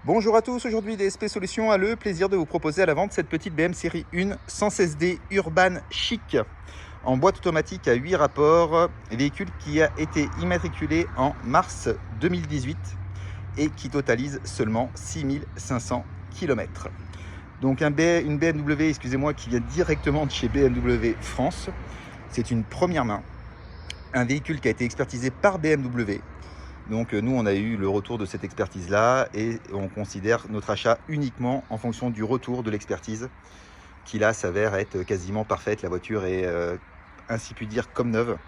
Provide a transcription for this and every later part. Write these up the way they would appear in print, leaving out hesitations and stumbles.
Bonjour à tous, aujourd'hui DSP Solutions a le plaisir de vous proposer à la vente cette petite BM série 1 116D Urban Chic en boîte automatique à 8 rapports, véhicule qui a été immatriculé en mars 2018 et qui totalise seulement 6500 km. Donc une BMW, excusez-moi, qui vient directement de chez BMW France. C'est une première main, un véhicule qui a été expertisé par BMW. Donc nous, on a eu le retour de cette expertise-là et on considère notre achat uniquement en fonction du retour de l'expertise qui là s'avère être quasiment parfaite. La voiture est, ainsi puis dire, comme neuve.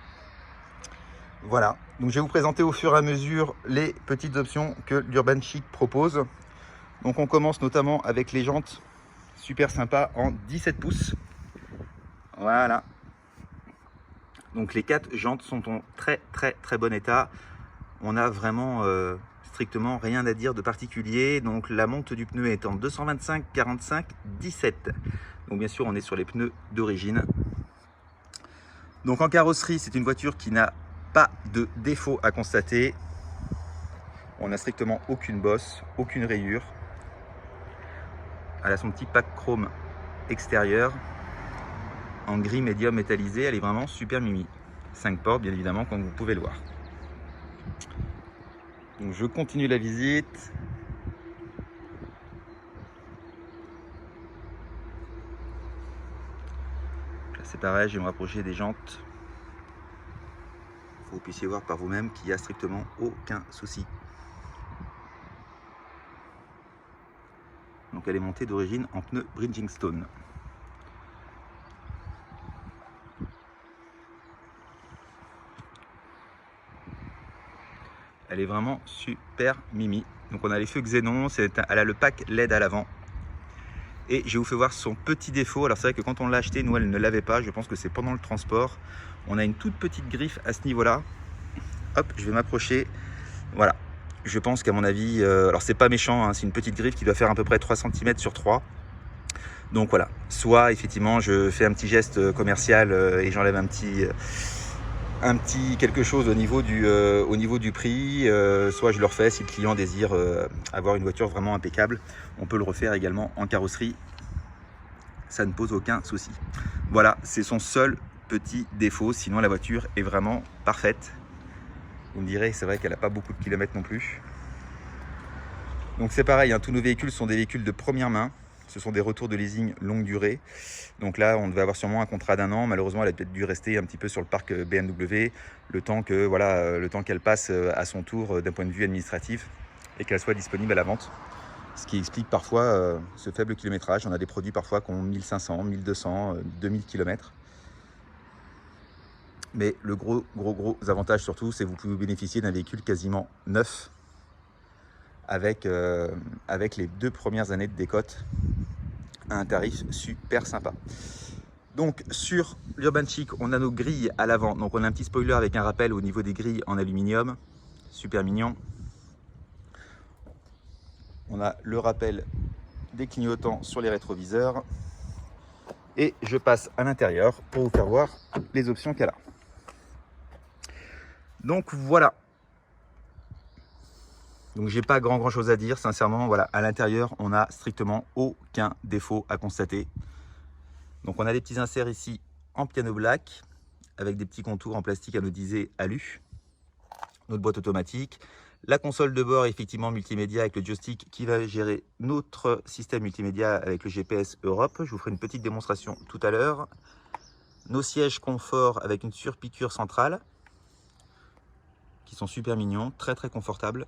Voilà, donc je vais vous présenter au fur et à mesure les petites options que l'Urban Chic propose. Donc on commence notamment avec les jantes super sympas en 17 pouces. Voilà. Donc les 4 jantes sont en très bon état. On a vraiment strictement rien à dire de particulier. Donc la monte du pneu est en 225 45 17. Donc bien sûr on est sur les pneus d'origine. Donc en carrosserie, c'est une voiture qui n'a pas de défaut à constater. On n'a strictement aucune bosse, aucune rayure. Elle a son petit pack chrome extérieur en gris médium métallisé. Elle est vraiment super mimi. 5 portes bien évidemment, comme vous pouvez le voir. Donc je continue la visite. Là c'est pareil, je vais me rapprocher des jantes. Pour que vous puissiez voir par vous-même qu'il n'y a strictement aucun souci. Donc elle est montée d'origine en pneu Bridgestone. Elle est vraiment super mimi. Donc on a les feux xénon, elle a le pack LED à l'avant. Et je vous fais voir son petit défaut. Alors c'est vrai que quand on l'a acheté, nous elle ne l'avait pas. Je pense que c'est pendant le transport. On a une toute petite griffe à ce niveau-là. Hop, je vais m'approcher. Voilà. Je pense qu'à mon avis, alors c'est pas méchant, hein, c'est une petite griffe qui doit faire à peu près 3 cm sur 3. Donc voilà. Soit effectivement je fais un petit geste commercial et j'enlève un petit quelque chose au niveau du prix, soit je le refais si le client désire avoir une voiture vraiment impeccable. On peut le refaire également en carrosserie, ça ne pose aucun souci. Voilà, c'est son seul petit défaut, sinon la voiture est vraiment parfaite. Vous me direz, c'est vrai qu'elle n'a pas beaucoup de kilomètres non plus. Donc c'est pareil, hein, tous nos véhicules sont des véhicules de première main. Ce sont des retours de leasing longue durée. Donc là, on devait avoir sûrement un contrat d'1 an. Malheureusement, elle a peut-être dû rester un petit peu sur le parc BMW le temps que, voilà, le temps qu'elle passe à son tour d'un point de vue administratif et qu'elle soit disponible à la vente. Ce qui explique parfois ce faible kilométrage. On a des produits parfois qui ont 1500, 1200, 2000 km. Mais le gros avantage surtout, c'est que vous pouvez bénéficier d'un véhicule quasiment neuf avec les 2 premières années de décote à un tarif super sympa. Donc sur l'Urban Chic, on a nos grilles à l'avant. Donc on a un petit spoiler avec un rappel au niveau des grilles en aluminium. Super mignon. On a le rappel des clignotants sur les rétroviseurs. Et je passe à l'intérieur pour vous faire voir les options qu'elle a. Donc voilà. Donc j'ai pas grand chose à dire, sincèrement. Voilà, à l'intérieur, on n'a strictement aucun défaut à constater. Donc on a des petits inserts ici en piano black avec des petits contours en plastique anodisé alu. Notre boîte automatique. La console de bord effectivement multimédia avec le joystick qui va gérer notre système multimédia avec le GPS Europe. Je vous ferai une petite démonstration tout à l'heure. Nos sièges confort avec une surpiqûre centrale qui sont super mignons, très confortables.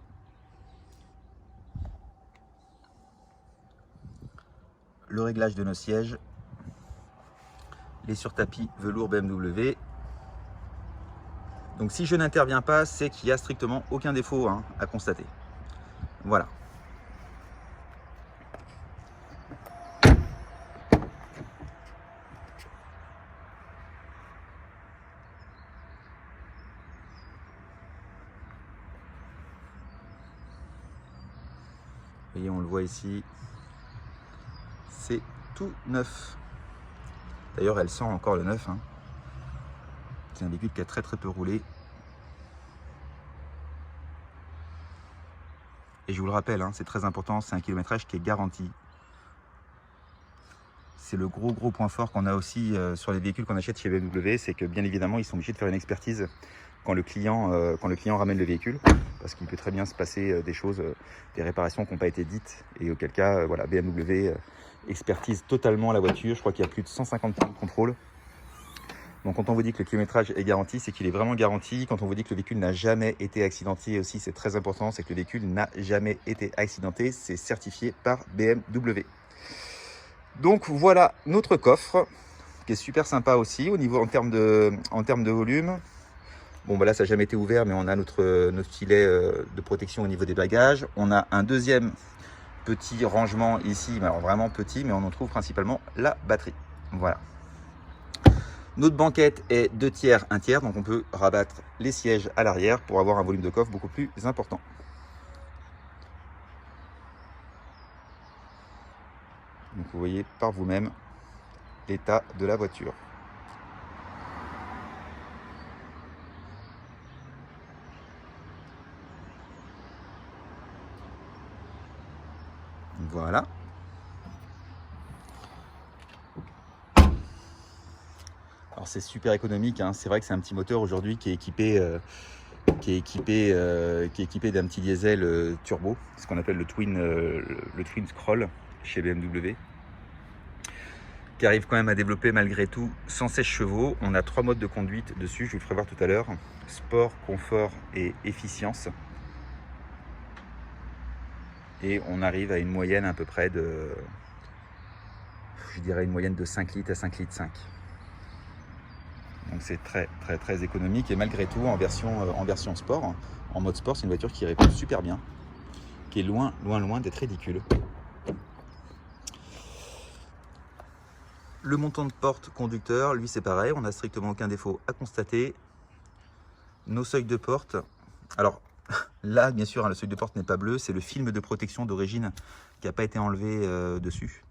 Le réglage de nos sièges. Les surtapis velours BMW. Donc si je n'interviens pas, c'est qu'il n'y a strictement aucun défaut à constater. Voilà. Vous voyez, on le voit ici. C'est tout neuf. D'ailleurs, elle sent encore le neuf. C'est un véhicule qui a très peu roulé. et je vous le rappelle, hein, c'est très important, c'est un kilométrage qui est garanti. C'est le gros point fort qu'on a aussi sur les véhicules qu'on achète chez BMW, c'est que bien évidemment ils sont obligés de faire une expertise quand le client ramène le véhicule, parce qu'il peut très bien se passer des choses, des réparations qui n'ont pas été dites, et auquel cas voilà, BMW expertise totalement la voiture. Je crois qu'il y a plus de 150 points de contrôle. Donc quand on vous dit que le kilométrage est garanti, c'est qu'il est vraiment garanti. Quand on vous dit que le véhicule n'a jamais été accidenté aussi, c'est très important, c'est que le véhicule n'a jamais été accidenté, c'est certifié par BMW. Donc voilà notre coffre, qui est super sympa aussi en termes de volume. Bon bah là ça n'a jamais été ouvert, mais on a notre filet de protection au niveau des bagages. On a un deuxième petit rangement ici, alors vraiment petit, mais on en trouve principalement la batterie. Voilà. Notre banquette est 2 tiers, 1 tiers, donc on peut rabattre les sièges à l'arrière pour avoir un volume de coffre beaucoup plus important. Donc vous voyez par vous-même l'état de la voiture. Voilà. Alors c'est super économique, hein. C'est vrai que c'est un petit moteur aujourd'hui qui est équipé d'un petit diesel turbo, ce qu'on appelle le twin scroll chez BMW, qui arrive quand même à développer malgré tout 116 chevaux. On a 3 modes de conduite dessus, je vous le ferai voir tout à l'heure: sport, confort et efficience. Et on arrive à une moyenne à peu près de, je dirais une moyenne de 5 litres à 5 litres 5. Donc c'est très économique, et malgré tout en version sport, en mode sport, c'est une voiture qui répond super bien, qui est loin d'être ridicule. Le montant de porte conducteur, lui c'est pareil, on n'a strictement aucun défaut à constater. Nos seuils de porte, alors là bien sûr, hein, le seuil de porte n'est pas bleu, c'est le film de protection d'origine qui n'a pas été enlevé dessus.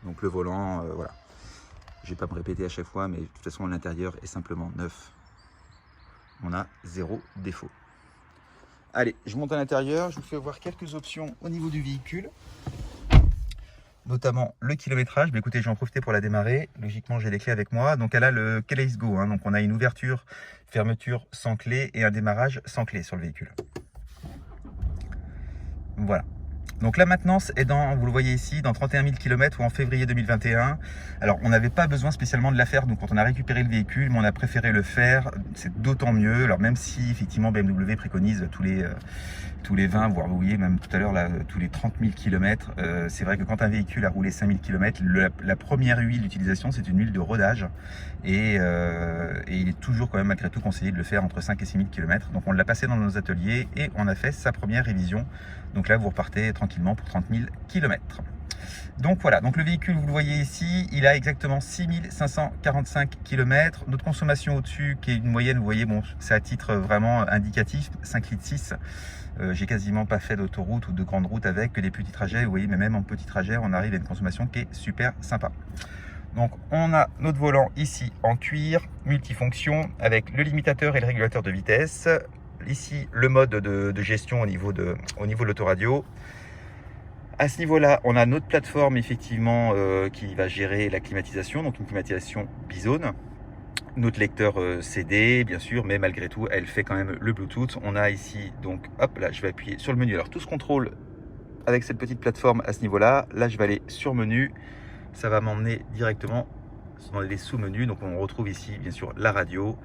Donc le volant, voilà. Je ne vais pas me répéter à chaque fois, mais de toute façon l'intérieur est simplement neuf. On a 0 défaut. Allez, je monte à l'intérieur, je vous fais voir quelques options au niveau du véhicule, notamment le kilométrage. Mais écoutez, j'en profite pour la démarrer. Logiquement, j'ai les clés avec moi. Donc elle a le Keyless Go, hein. Donc on a une ouverture, fermeture sans clé et un démarrage sans clé sur le véhicule. Voilà. Donc la maintenance est dans, vous le voyez ici, dans 31 000 km ou en février 2021. Alors on n'avait pas besoin spécialement de la faire, donc quand on a récupéré le véhicule, mais on a préféré le faire, c'est d'autant mieux. Alors même si effectivement BMW préconise tous les 20, voire vous voyez même tout à l'heure là, tous les 30 000 km, c'est vrai que quand un véhicule a roulé 5 000 km, la première huile d'utilisation c'est une huile de rodage, et il est toujours quand même malgré tout conseillé de le faire entre 5 et 6 000 km. Donc on l'a passé dans nos ateliers et on a fait sa première révision. Donc là vous repartez tranquillement pour 30 000 km. Donc voilà, donc le véhicule, vous le voyez ici, il a exactement 6 545 km. Notre consommation au-dessus, qui est une moyenne, vous voyez, bon, c'est à titre vraiment indicatif, 5 litres 6. J'ai quasiment pas fait d'autoroute ou de grande route avec, que des petits trajets, vous voyez, mais même en petit trajet, on arrive à une consommation qui est super sympa. Donc on a notre volant ici en cuir, multifonction, avec le limitateur et le régulateur de vitesse. Ici, le mode de gestion au niveau de l'autoradio. À ce niveau-là, on a notre plateforme effectivement qui va gérer la climatisation, donc une climatisation bizone. Notre lecteur CD, bien sûr, mais malgré tout, elle fait quand même le Bluetooth. On a ici, donc, hop, là, je vais appuyer sur le menu. Alors, tout se contrôle avec cette petite plateforme à ce niveau-là. Là, je vais aller sur menu. Ça va m'emmener directement dans les sous-menus. Donc, on retrouve ici, bien sûr, la radio,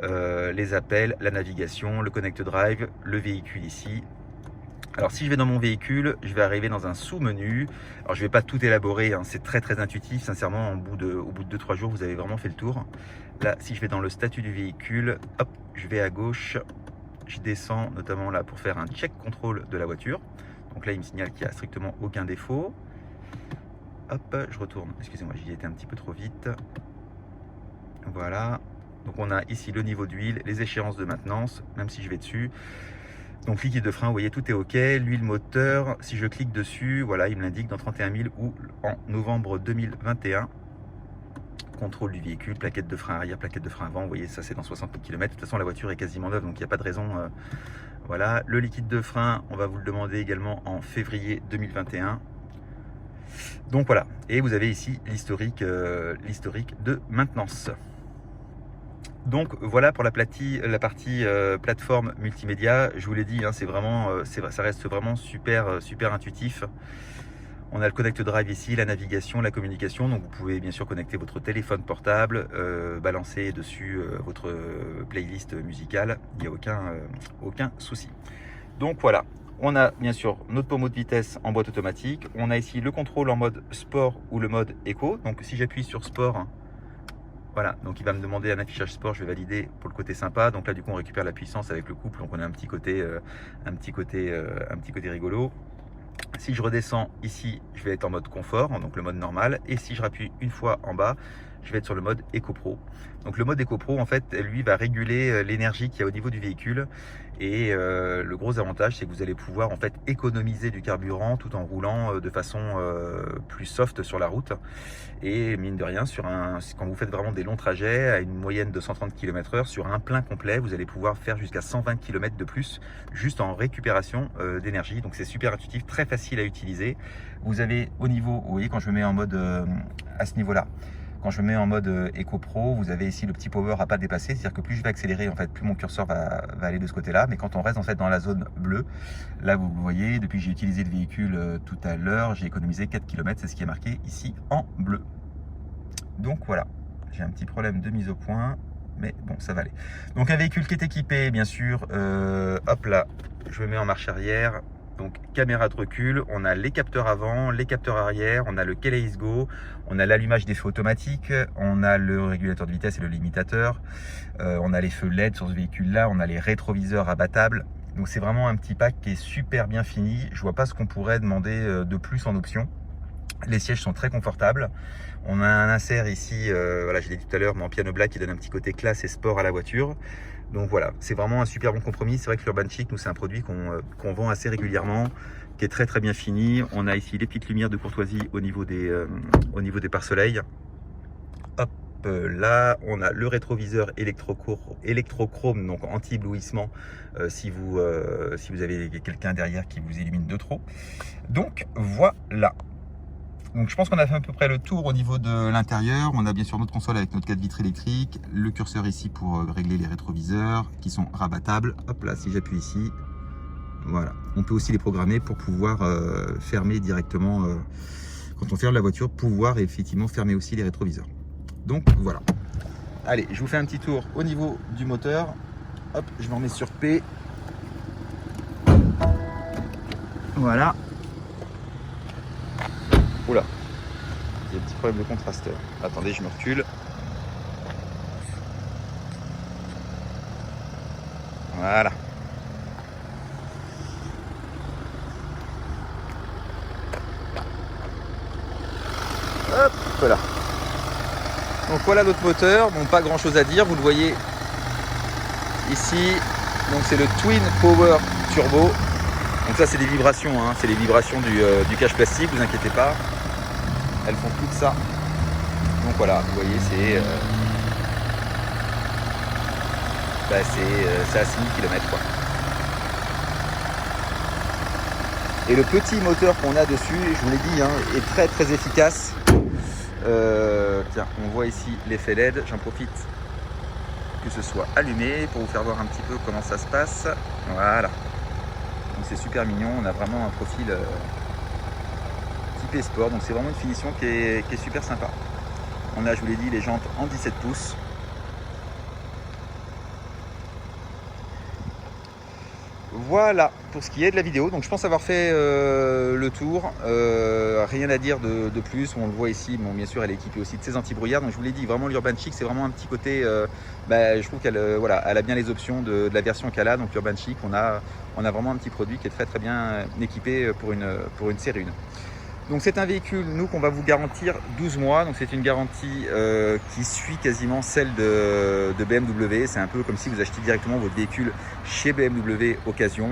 les appels, la navigation, le Connect Drive, le véhicule ici. Alors si je vais dans mon véhicule, je vais arriver dans un sous-menu. Alors je ne vais pas tout élaborer, hein, c'est très intuitif. Sincèrement, au bout de 2-3 jours, vous avez vraiment fait le tour. Là, si je vais dans le statut du véhicule, hop, je vais à gauche. Je descends notamment là pour faire un check contrôle de la voiture. Donc là, il me signale qu'il n'y a strictement aucun défaut. Hop, je retourne. Excusez-moi, j'y étais un petit peu trop vite. Voilà. Donc on a ici le niveau d'huile, les échéances de maintenance, même si je vais dessus. Donc liquide de frein, vous voyez, tout est OK. L'huile moteur, si je clique dessus, voilà, il me l'indique dans 31 000 ou en novembre 2021. contrôle du véhicule, plaquette de frein arrière, plaquette de frein avant. Vous voyez, ça c'est dans 60 000 km. De toute façon, la voiture est quasiment neuve, donc il n'y a pas de raison. Voilà, le liquide de frein, on va vous le demander également en février 2021. Donc voilà, et vous avez ici l'historique de maintenance. Donc voilà pour la partie plateforme multimédia. Je vous l'ai dit, hein, ça reste vraiment super intuitif. On a le Connect Drive ici, la navigation, la communication. Donc vous pouvez bien sûr connecter votre téléphone portable, balancer dessus votre playlist musicale. Il n'y a aucun souci. Donc voilà, on a bien sûr notre pommeau de vitesse en boîte automatique. On a ici le contrôle en mode sport ou le mode éco. Donc si j'appuie sur sport, voilà, donc il va me demander un affichage sport, je vais valider pour le côté sympa. Donc là du coup on récupère la puissance avec le couple, donc on a un petit côté rigolo. Si je redescends ici, je vais être en mode confort, donc le mode normal. Et si je rappuie une fois en bas, je vais être sur le mode Eco Pro. Donc le mode Eco Pro, en fait, lui va réguler l'énergie qu'il y a au niveau du véhicule. Et le gros avantage, c'est que vous allez pouvoir en fait économiser du carburant tout en roulant de façon plus soft sur la route. Et mine de rien, quand vous faites vraiment des longs trajets à une moyenne de 130 km/h, sur un plein complet, vous allez pouvoir faire jusqu'à 120 km de plus juste en récupération d'énergie. Donc c'est super intuitif, très facile à utiliser. Vous avez au niveau, vous voyez, quand je me mets en mode à ce niveau-là, quand je me mets en mode Eco Pro, vous avez ici le petit power à pas dépasser, c'est-à-dire que plus je vais accélérer, en fait, plus mon curseur va aller de ce côté-là. Mais quand on reste en fait dans la zone bleue, là vous voyez, depuis que j'ai utilisé le véhicule tout à l'heure, j'ai économisé 4 km, c'est ce qui est marqué ici en bleu. Donc voilà, j'ai un petit problème de mise au point, mais bon, ça va aller. Donc un véhicule qui est équipé, bien sûr, hop là, je me mets en marche arrière. Donc caméra de recul, on a les capteurs avant, les capteurs arrière, on a le Keyless Go, on a l'allumage des feux automatiques, on a le régulateur de vitesse et le limitateur, on a les feux LED sur ce véhicule-là, on a les rétroviseurs abattables. Donc c'est vraiment un petit pack qui est super bien fini. Je vois pas ce qu'on pourrait demander de plus en option. Les sièges sont très confortables. On a un insert ici, voilà, je l'ai dit tout à l'heure, mais en piano black qui donne un petit côté classe et sport à la voiture. Donc voilà, c'est vraiment un super bon compromis. C'est vrai que l'Urban Chic, nous, c'est un produit qu'on vend assez régulièrement, qui est très bien fini. On a ici les petites lumières de courtoisie au niveau des pare-soleils. Hop là, on a le rétroviseur électrochrome, donc anti-éblouissement, si vous avez quelqu'un derrière qui vous illumine de trop. Donc voilà. Donc je pense qu'on a fait à peu près le tour au niveau de l'intérieur. On a bien sûr notre console avec notre 4 vitres électriques, le curseur ici pour régler les rétroviseurs qui sont rabattables. Hop là, si j'appuie ici, voilà. On peut aussi les programmer pour pouvoir fermer directement, quand on ferme la voiture, pouvoir effectivement fermer aussi les rétroviseurs. Donc voilà. Allez, je vous fais un petit tour au niveau du moteur. Hop, je me remets sur P. Voilà. Oula, il y a un petit problème de contrasteur. Attendez, je me recule. Voilà. Hop, voilà. Donc voilà notre moteur. Bon, pas grand chose à dire, vous le voyez ici. Donc c'est le Twin Power Turbo. Donc ça c'est des vibrations, hein. C'est les vibrations du cache plastique, vous inquiétez pas. Elles font tout ça. Donc voilà, vous voyez, c'est à 6000 km quoi. Et le petit moteur qu'on a dessus, je vous l'ai dit, hein, est très efficace. Tiens, on voit ici l'effet LED, j'en profite que ce soit allumé pour vous faire voir un petit peu comment ça se passe. Voilà. Donc c'est super mignon, on a vraiment un profil typé sport, donc c'est vraiment une finition qui est super sympa. On a, je vous l'ai dit, les jantes en 17 pouces. Voilà pour ce qui est de la vidéo. Donc je pense avoir fait le tour. Rien à dire de plus. On le voit ici. Bon, bien sûr, elle est équipée aussi de ses anti-brouillards. Donc je vous l'ai dit, vraiment l'Urban Chic, c'est vraiment un petit côté. Je trouve qu'elle voilà, elle a bien les options de la version qu'elle a. Donc l'Urban Chic, on a vraiment un petit produit qui est très bien équipé pour une série 1. Donc c'est un véhicule, nous, qu'on va vous garantir 12 mois. Donc c'est une garantie qui suit quasiment celle de BMW. C'est un peu comme si vous achetiez directement votre véhicule chez BMW Occasion,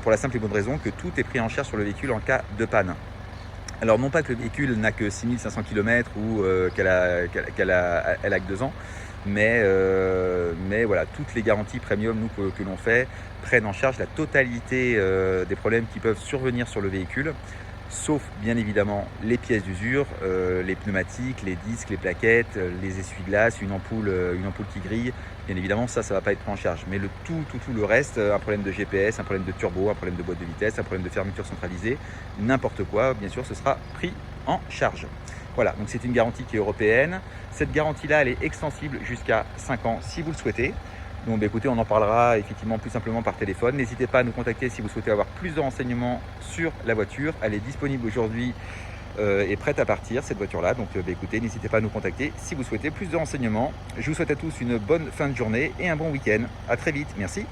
pour la simple et bonne raison que tout est pris en charge sur le véhicule en cas de panne. Alors non pas que le véhicule n'a que 6500 km ou qu'elle a que 2 ans, mais voilà, toutes les garanties premium que l'on fait prennent en charge la totalité des problèmes qui peuvent survenir sur le véhicule, sauf bien évidemment les pièces d'usure, les pneumatiques, les disques, les plaquettes, les essuie-glaces, une ampoule qui grille. Bien évidemment, ça va pas être pris en charge. Mais tout le reste, un problème de GPS, un problème de turbo, un problème de boîte de vitesse, un problème de fermeture centralisée, n'importe quoi, bien sûr, ce sera pris en charge. Voilà, donc c'est une garantie qui est européenne. Cette garantie-là, elle est extensible jusqu'à 5 ans si vous le souhaitez. Donc écoutez, on en parlera effectivement plus simplement par téléphone. N'hésitez pas à nous contacter si vous souhaitez avoir plus de renseignements sur la voiture. Elle est disponible aujourd'hui et prête à partir, cette voiture-là. Donc écoutez, n'hésitez pas à nous contacter si vous souhaitez plus de renseignements. Je vous souhaite à tous une bonne fin de journée et un bon week-end. À très vite, merci.